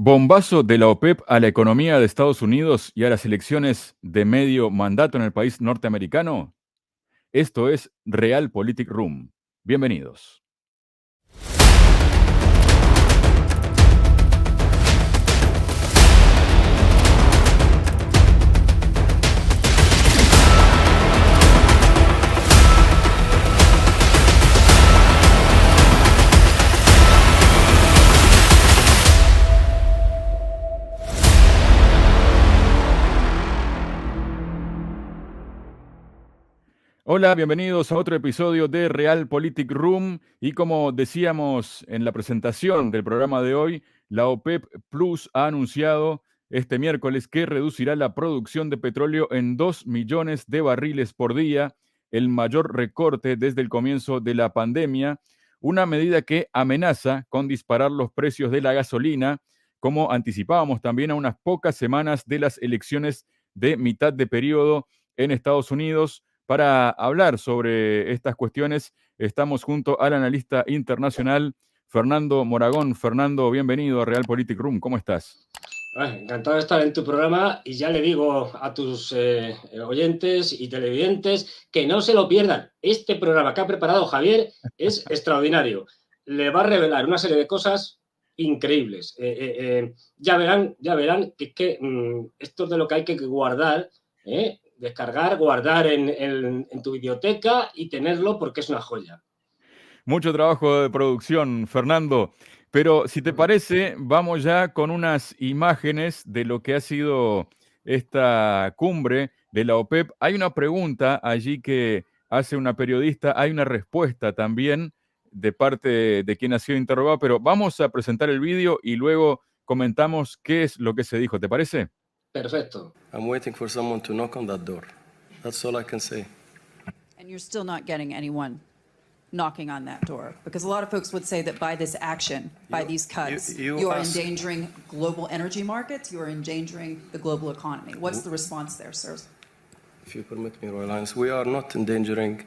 Bombazo de la OPEP a la economía de Estados Unidos y a las elecciones de medio mandato en el país norteamericano. Esto es Realpolitik Room. Bienvenidos. Hola, bienvenidos a otro episodio de Realpolitik Room. Y como decíamos en la presentación del programa de hoy, la OPEP Plus ha anunciado este miércoles que reducirá la producción de petróleo en 2 millones de barriles por día, el mayor recorte desde el comienzo de la pandemia, una medida que amenaza con disparar los precios de la gasolina, como anticipábamos también a unas pocas semanas de las elecciones de mitad de periodo en Estados Unidos. Para hablar sobre estas cuestiones, estamos junto al analista internacional Fernando Moragón. Fernando, bienvenido a Realpolitik Room. ¿Cómo estás? Encantado de estar en tu programa y ya le digo a tus oyentes y televidentes que no se lo pierdan. Este programa que ha preparado Javier es extraordinario. Le va a revelar una serie de cosas increíbles. Ya verán que esto es de lo que hay que guardar, descargar, guardar en tu biblioteca y tenerlo porque es una joya. Mucho trabajo de producción, Fernando. Pero si te parece, vamos ya con unas imágenes de lo que ha sido esta cumbre de la OPEP. Hay una pregunta allí que hace una periodista, hay una respuesta también de parte de quien ha sido interrogado, pero vamos a presentar el vídeo y luego comentamos qué es lo que se dijo. ¿Te parece? Perfecto. I'm waiting for someone to knock on that door. That's all I can say. And you're still not getting anyone knocking on that door, because a lot of folks would say that by this action, by these cuts, you are endangering global energy markets, you are endangering the global economy. What's the response there, sirs? If you permit me, Royal Highness, we are not endangering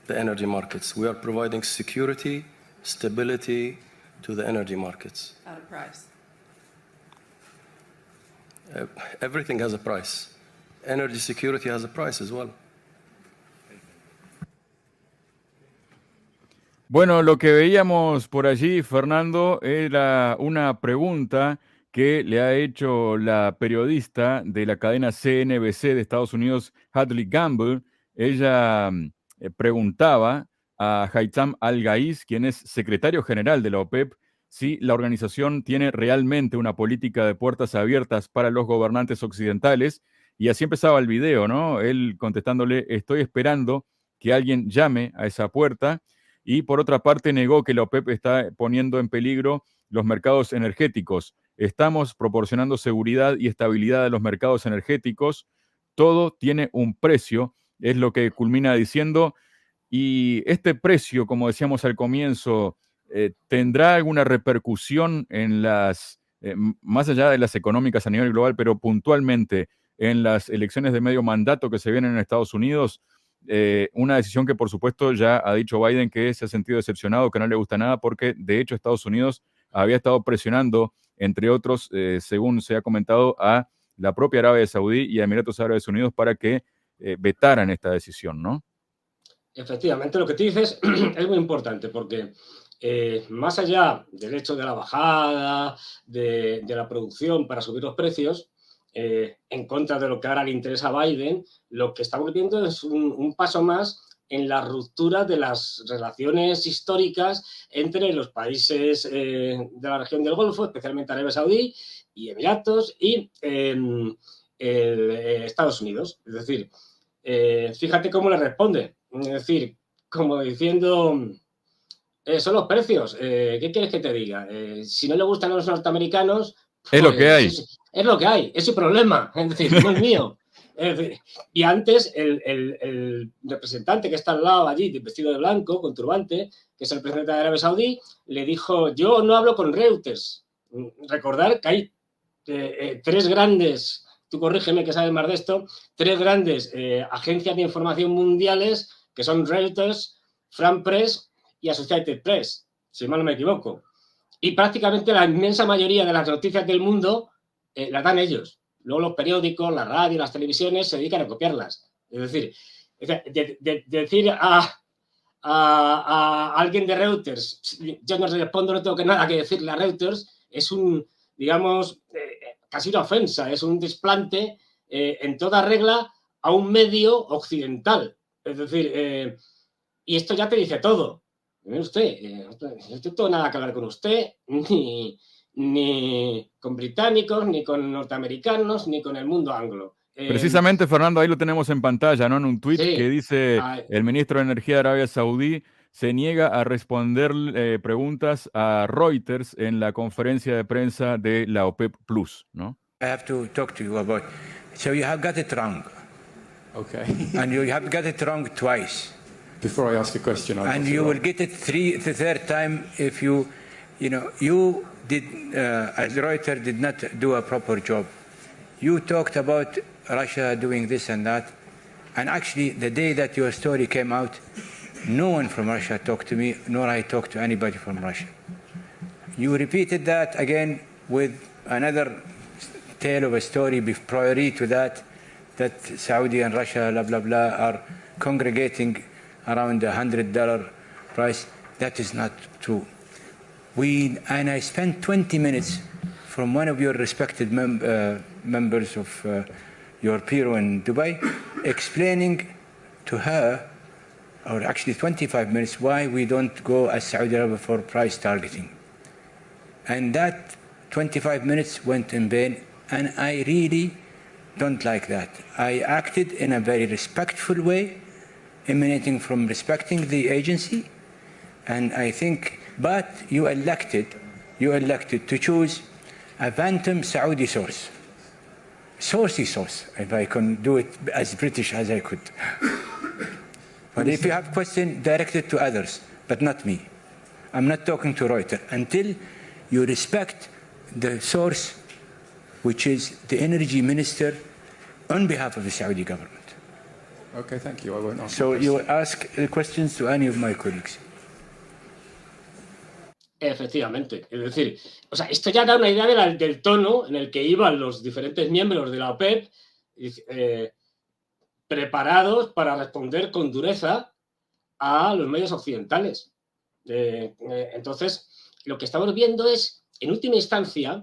the energy markets. We are providing security, stability to the energy markets. At a price. Everything has a price. Energy security has a price as well. Bueno, lo que veíamos por allí, Fernando, era una pregunta que le ha hecho la periodista de la cadena CNBC de Estados Unidos, Hadley Gamble. Ella preguntaba a Haitham Al-Ghais, quien es secretario general de la OPEP, si la organización tiene realmente una política de puertas abiertas para los gobernantes occidentales. Y así empezaba el video, ¿no? Él contestándole, estoy esperando que alguien llame a esa puerta. Y por otra parte negó que la OPEP está poniendo en peligro los mercados energéticos. Estamos proporcionando seguridad y estabilidad a los mercados energéticos. Todo tiene un precio, es lo que culmina diciendo. Y este precio, como decíamos al comienzo, ¿tendrá alguna repercusión en las, más allá de las económicas a nivel global, pero puntualmente en las elecciones de medio mandato que se vienen en Estados Unidos? Una decisión que, por supuesto, ya ha dicho Biden que se ha sentido decepcionado, que no le gusta nada, porque de hecho Estados Unidos había estado presionando, entre otros, según se ha comentado, a la propia Arabia Saudí y a Emiratos Árabes Unidos para que vetaran esta decisión, ¿no? Efectivamente, lo que tú dices es muy importante porque más allá del hecho de la bajada de la producción para subir los precios, en contra de lo que ahora le interesa a Biden, lo que estamos viendo es un paso más en la ruptura de las relaciones históricas entre los países de la región del Golfo, especialmente Arabia Saudí y Emiratos y Estados Unidos. Es decir, fíjate cómo le responde. Es decir, como diciendo, son los precios. ¿Qué quieres que te diga? Si no le gustan a los norteamericanos, Es lo que hay. Es lo que hay, es su problema, es decir, no es mío. Es decir, y antes el representante que está al lado allí, vestido de blanco, con turbante, que es el presidente de Arabia Saudí, le dijo, yo no hablo con Reuters. Recordar que hay tres grandes, tú corrígeme que sabes más de esto, tres grandes agencias de información mundiales que son Reuters, France Press y Associated Press, si mal no me equivoco. y prácticamente la inmensa mayoría de las noticias del mundo las dan ellos. Luego los periódicos, la radio, las televisiones se dedican a copiarlas. Es decir, decir a alguien de Reuters, yo no respondo, no tengo nada que decirle a Reuters, es un, digamos, casi una ofensa, es un desplante en toda regla a un medio occidental. Es decir, y esto ya te dice todo. Mire usted, no tengo nada que hablar con usted, ni con británicos, ni con norteamericanos, ni con el mundo anglo. Precisamente, Fernando, ahí lo tenemos en pantalla, ¿no? En un tuit Sí, que dice el ministro de Energía de Arabia Saudí se niega a responder preguntas a Reuters en la conferencia de prensa de la OPEP Plus, ¿no? I have to talk to you about. So you have got it wrong. Okay. And you have got it wrong twice. Before I ask a question, and you will get it the third time if you did, as Reuters did not do a proper job. You talked about Russia doing this and that, and actually the day that your story came out, no one from Russia talked to me, nor I talked to anybody from Russia. You repeated that again with another tale of a story prior to that Saudi and Russia, blah, blah, blah, are congregating around $100 price. That is not true. And I spent 20 minutes from one of your respected members of your bureau in Dubai, explaining to her, or actually 25 minutes, why we don't go as Saudi Arabia for price targeting. And that 25 minutes went in vain, and I really don't like that. I acted in a very respectful way, emanating from respecting the agency, and I think, but you elected to choose a phantom Saudi source. Saucy source, if I can do it as British as I could. But if you have questions, direct it to others, but not me. I'm not talking to Reuters until you respect the source, which is the energy minister on behalf of the Saudi government. Okay, thank you. I won't ask. So you ask questions to any of my colleagues. Efectivamente. Es decir, o sea, esto ya da una idea del tono en el que iban los diferentes miembros de la OPEP preparados para responder con dureza a los medios occidentales. Entonces, lo que estamos viendo es, en última instancia,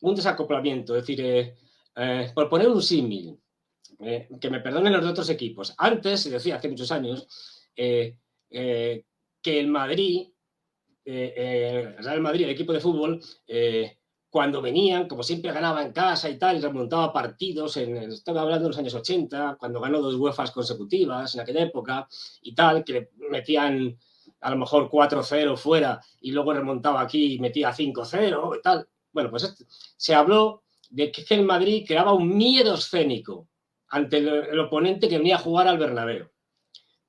un desacoplamiento. Es decir, por poner un símil, que me perdonen los de otros equipos. Antes, se decía hace muchos años, que el Madrid, el Real Madrid, el equipo de fútbol, cuando venían, como siempre ganaba en casa y tal, y remontaba partidos, estaba hablando de los años 80, cuando ganó 2 UEFAs consecutivas en aquella época y tal, que le metían a lo mejor 4-0 fuera y luego remontaba aquí y metía 5-0 y tal. Bueno, pues se habló de que el Madrid creaba un miedo escénico ante el oponente que venía a jugar al Bernabéu.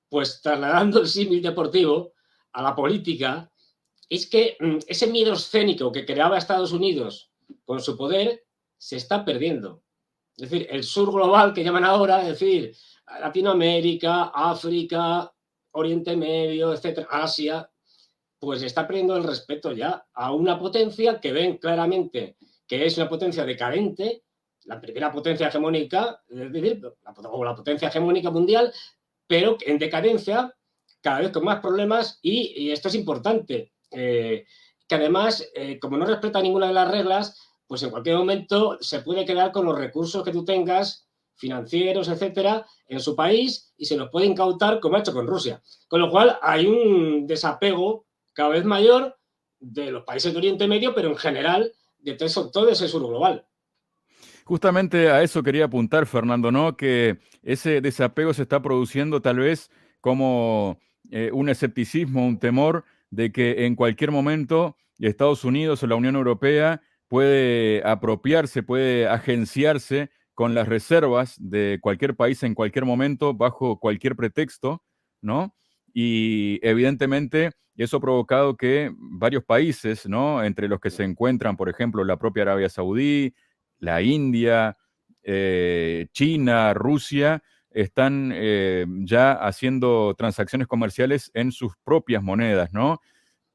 Pues trasladando el símil deportivo a la política, es que ese miedo escénico que creaba Estados Unidos con su poder se está perdiendo. Es decir, el sur global que llaman ahora, es decir, Latinoamérica, África, Oriente Medio, etcétera, Asia, pues está perdiendo el respeto ya a una potencia que ven claramente que es una potencia decadente, la primera potencia hegemónica, es decir, o la potencia hegemónica mundial, pero en decadencia, cada vez con más problemas, y esto es importante, que además, como no respeta ninguna de las reglas, pues en cualquier momento se puede quedar con los recursos que tú tengas, financieros, etcétera, en su país, y se los puede incautar como ha hecho con Rusia. Con lo cual hay un desapego cada vez mayor de los países de Oriente Medio, pero en general de todo ese sur global. Justamente a eso quería apuntar, Fernando, ¿no? Que ese desapego se está produciendo tal vez como un escepticismo, un temor de que en cualquier momento Estados Unidos o la Unión Europea puede apropiarse, puede agenciarse con las reservas de cualquier país en cualquier momento, bajo cualquier pretexto, ¿no? Y evidentemente eso ha provocado que varios países, ¿no? Entre los que se encuentran, por ejemplo, la propia Arabia Saudí, la India, China, Rusia, están ya haciendo transacciones comerciales en sus propias monedas, ¿no?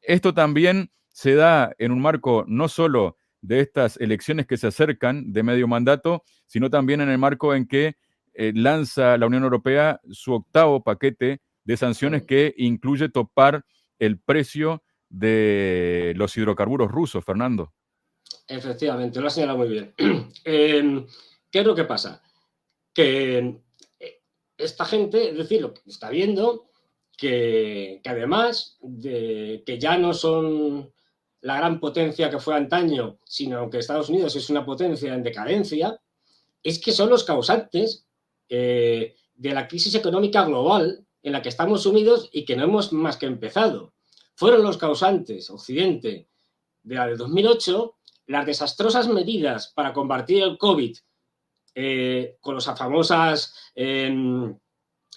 Esto también se da en un marco no solo de estas elecciones que se acercan de medio mandato, sino también en el marco en que lanza la Unión Europea su octavo paquete de sanciones que incluye topar el precio de los hidrocarburos rusos, Fernando. Efectivamente, lo has señalado muy bien. ¿Qué es lo que pasa? Que esta gente, es decir, lo que está viendo que además de que ya no son la gran potencia que fue antaño, sino que Estados Unidos es una potencia en decadencia, es que son los causantes de la crisis económica global en la que estamos sumidos y que no hemos más que empezado. Fueron los causantes, Occidente, de la del 2008, las desastrosas medidas para combatir el COVID con los famosas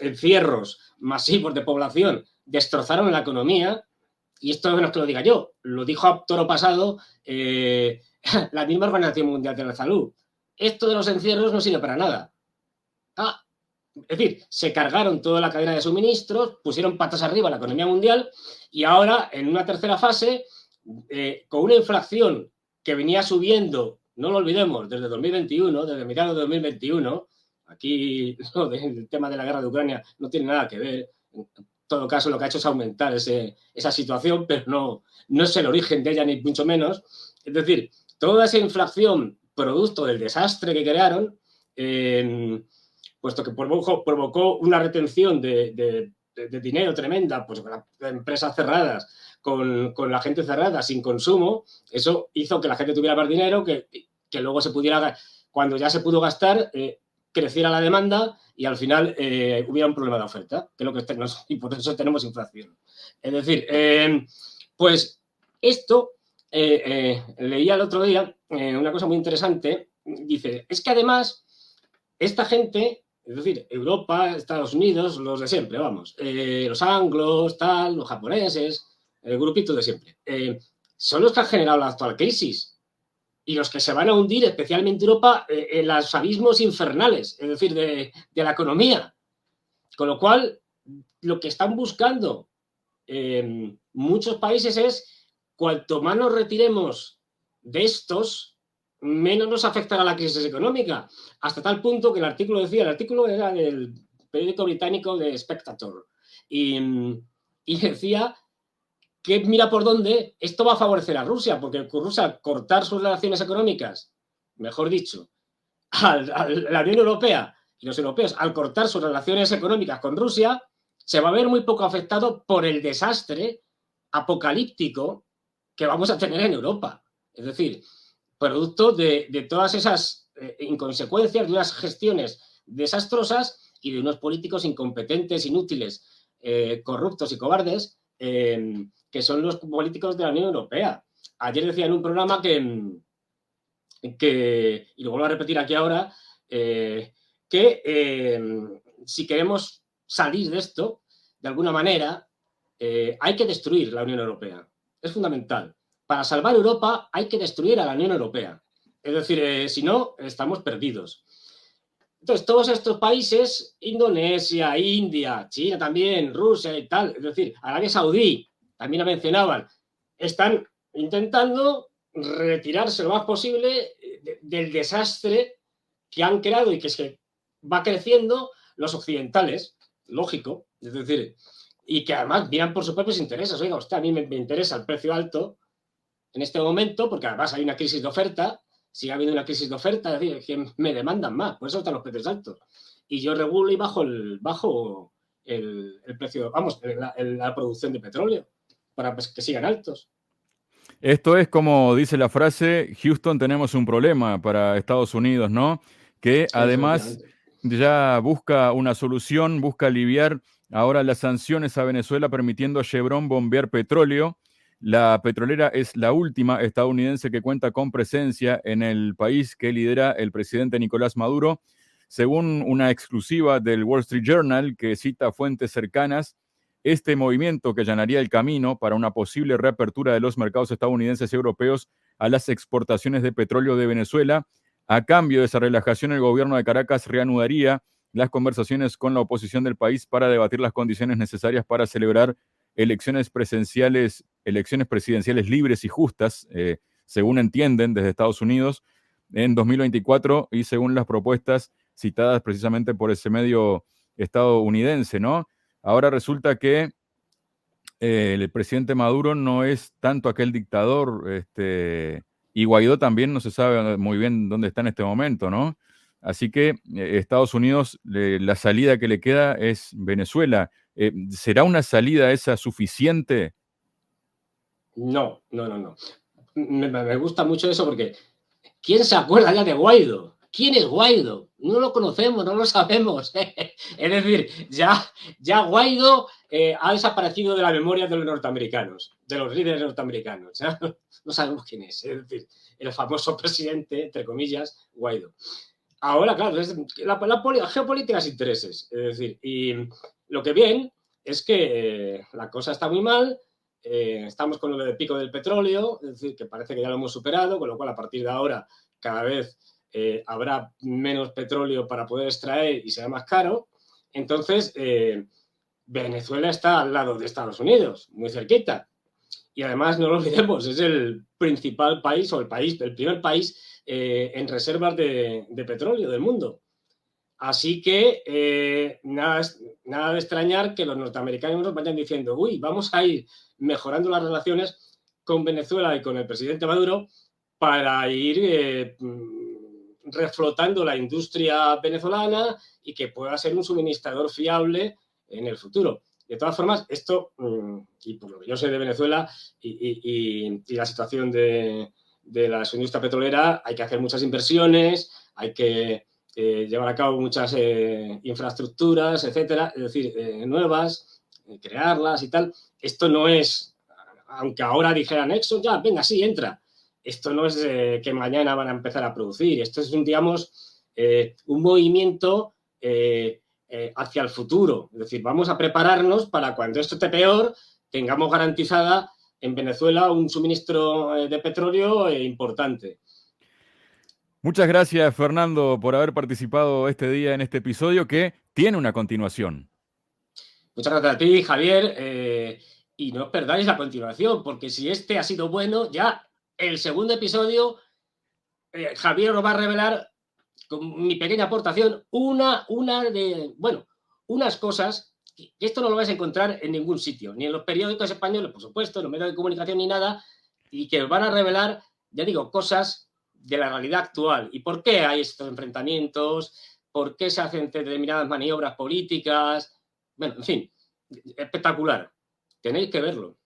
encierros masivos de población, destrozaron la economía, y esto no es que lo diga yo, lo dijo a toro pasado la misma Organización Mundial de la Salud. Esto de los encierros no sirve para nada. Es decir, se cargaron toda la cadena de suministros, pusieron patas arriba a la economía mundial y ahora, en una tercera fase, con una inflación que venía subiendo, no lo olvidemos, desde 2021, desde mediados de 2021, aquí el tema de la guerra de Ucrania no tiene nada que ver. En todo caso, lo que ha hecho es aumentar esa situación, pero no es el origen de ella, ni mucho menos. Es decir, toda esa inflación producto del desastre que crearon, puesto que provocó una retención de dinero tremenda, pues con las empresas cerradas, con la gente cerrada, sin consumo, eso hizo que la gente tuviera más dinero, que luego se pudiera, cuando ya se pudo gastar, creciera la demanda y al final hubiera un problema de oferta, que es lo que tenemos, y por eso tenemos inflación. Es decir, pues esto, leía el otro día una cosa muy interesante, dice, es que además esta gente, es decir, Europa, Estados Unidos, los de siempre, vamos, los anglos, tal, los japoneses, el grupito de siempre, son los que han generado la actual crisis y los que se van a hundir, especialmente Europa, en los abismos infernales, es decir, de la economía. Con lo cual, lo que están buscando muchos países es, cuanto más nos retiremos de estos, menos nos afectará la crisis económica. Hasta tal punto que el artículo era del periódico británico de Spectator, y decía que mira por dónde esto va a favorecer a Rusia, porque Rusia cortar sus relaciones económicas, mejor dicho, a la Unión Europea y los europeos, al cortar sus relaciones económicas con Rusia, se va a ver muy poco afectado por el desastre apocalíptico que vamos a tener en Europa. Es decir, producto de todas esas inconsecuencias, de unas gestiones desastrosas y de unos políticos incompetentes, inútiles, corruptos y cobardes, que son los políticos de la Unión Europea. Ayer decía en un programa que y lo vuelvo a repetir aquí ahora, que si queremos salir de esto, de alguna manera, hay que destruir la Unión Europea. Es fundamental. Para salvar Europa hay que destruir a la Unión Europea. Es decir, si no, estamos perdidos. Entonces, todos estos países, Indonesia, India, China también, Rusia y tal, es decir, Arabia Saudí, también la mencionaban, están intentando retirarse lo más posible del desastre que han creado y que se va creciendo los occidentales, lógico, es decir, y que además miran por sus propios intereses. Oiga, usted, a mí me interesa el precio alto en este momento, porque además hay una crisis de oferta, sigue habiendo una crisis de oferta, es decir, que me demandan más, por eso están los precios altos. Y yo regulo y bajo el precio, vamos, la producción de petróleo, para que sigan altos. Esto es como dice la frase, Houston, tenemos un problema para Estados Unidos, ¿no? Que además ya busca una solución, busca aliviar ahora las sanciones a Venezuela, permitiendo a Chevron bombear petróleo. La petrolera es la última estadounidense que cuenta con presencia en el país que lidera el presidente Nicolás Maduro. Según una exclusiva del Wall Street Journal que cita fuentes cercanas, este movimiento que allanaría el camino para una posible reapertura de los mercados estadounidenses y europeos a las exportaciones de petróleo de Venezuela. A cambio de esa relajación, el gobierno de Caracas reanudaría las conversaciones con la oposición del país para debatir las condiciones necesarias para celebrar elecciones presidenciales elecciones presidenciales libres y justas, según entienden desde Estados Unidos, en 2024 y según las propuestas citadas precisamente por ese medio estadounidense, ¿no? Ahora resulta que el presidente Maduro no es tanto aquel dictador, y Guaidó también no se sabe muy bien dónde está en este momento, ¿no? Así que Estados Unidos, la salida que le queda es Venezuela. ¿Será una salida esa suficiente? No. Me gusta mucho eso porque ¿quién se acuerda ya de Guaidó? ¿Quién es Guaidó? No lo conocemos, no lo sabemos. Es decir, ya Guaidó ha desaparecido de la memoria de los norteamericanos, de los líderes norteamericanos. ¿Ya? No sabemos quién es. Es decir, el famoso presidente, entre comillas, Guaidó. Ahora, claro, es la geopolítica es intereses. Es decir, y lo que ven es que la cosa está muy mal. Estamos con lo del pico del petróleo, es decir, que parece que ya lo hemos superado, con lo cual a partir de ahora cada vez habrá menos petróleo para poder extraer y será más caro. Entonces, Venezuela está al lado de Estados Unidos, muy cerquita. Y además, no lo olvidemos, es el principal país o el primer país en reservas de petróleo del mundo. Así que nada de extrañar que los norteamericanos nos vayan diciendo, uy, vamos a ir mejorando las relaciones con Venezuela y con el presidente Maduro para ir reflotando la industria venezolana y que pueda ser un suministrador fiable en el futuro. De todas formas, esto, y por lo que yo sé de Venezuela y la situación de la industria petrolera, hay que hacer muchas inversiones, hay que llevar a cabo muchas infraestructuras, etcétera, es decir, nuevas, crearlas y tal. Esto no es, aunque ahora dijeran Exxon, ya, venga, sí, entra. Esto no es que mañana van a empezar a producir. Esto es, digamos, un movimiento hacia el futuro. Es decir, vamos a prepararnos para cuando esto esté peor, tengamos garantizada en Venezuela un suministro de petróleo importante. Muchas gracias, Fernando, por haber participado este día en este episodio que tiene una continuación. Muchas gracias a ti, Javier. Y no os perdáis la continuación, porque si este ha sido bueno, ya el segundo episodio, Javier os va a revelar, con mi pequeña aportación, unas cosas que esto no lo vais a encontrar en ningún sitio, ni en los periódicos españoles, por supuesto, en los medios de comunicación ni nada, y que os van a revelar, ya digo, cosas de la realidad actual. ¿Y por qué hay estos enfrentamientos? ¿Por qué se hacen determinadas maniobras políticas? Bueno, en fin, espectacular. Tenéis que verlo.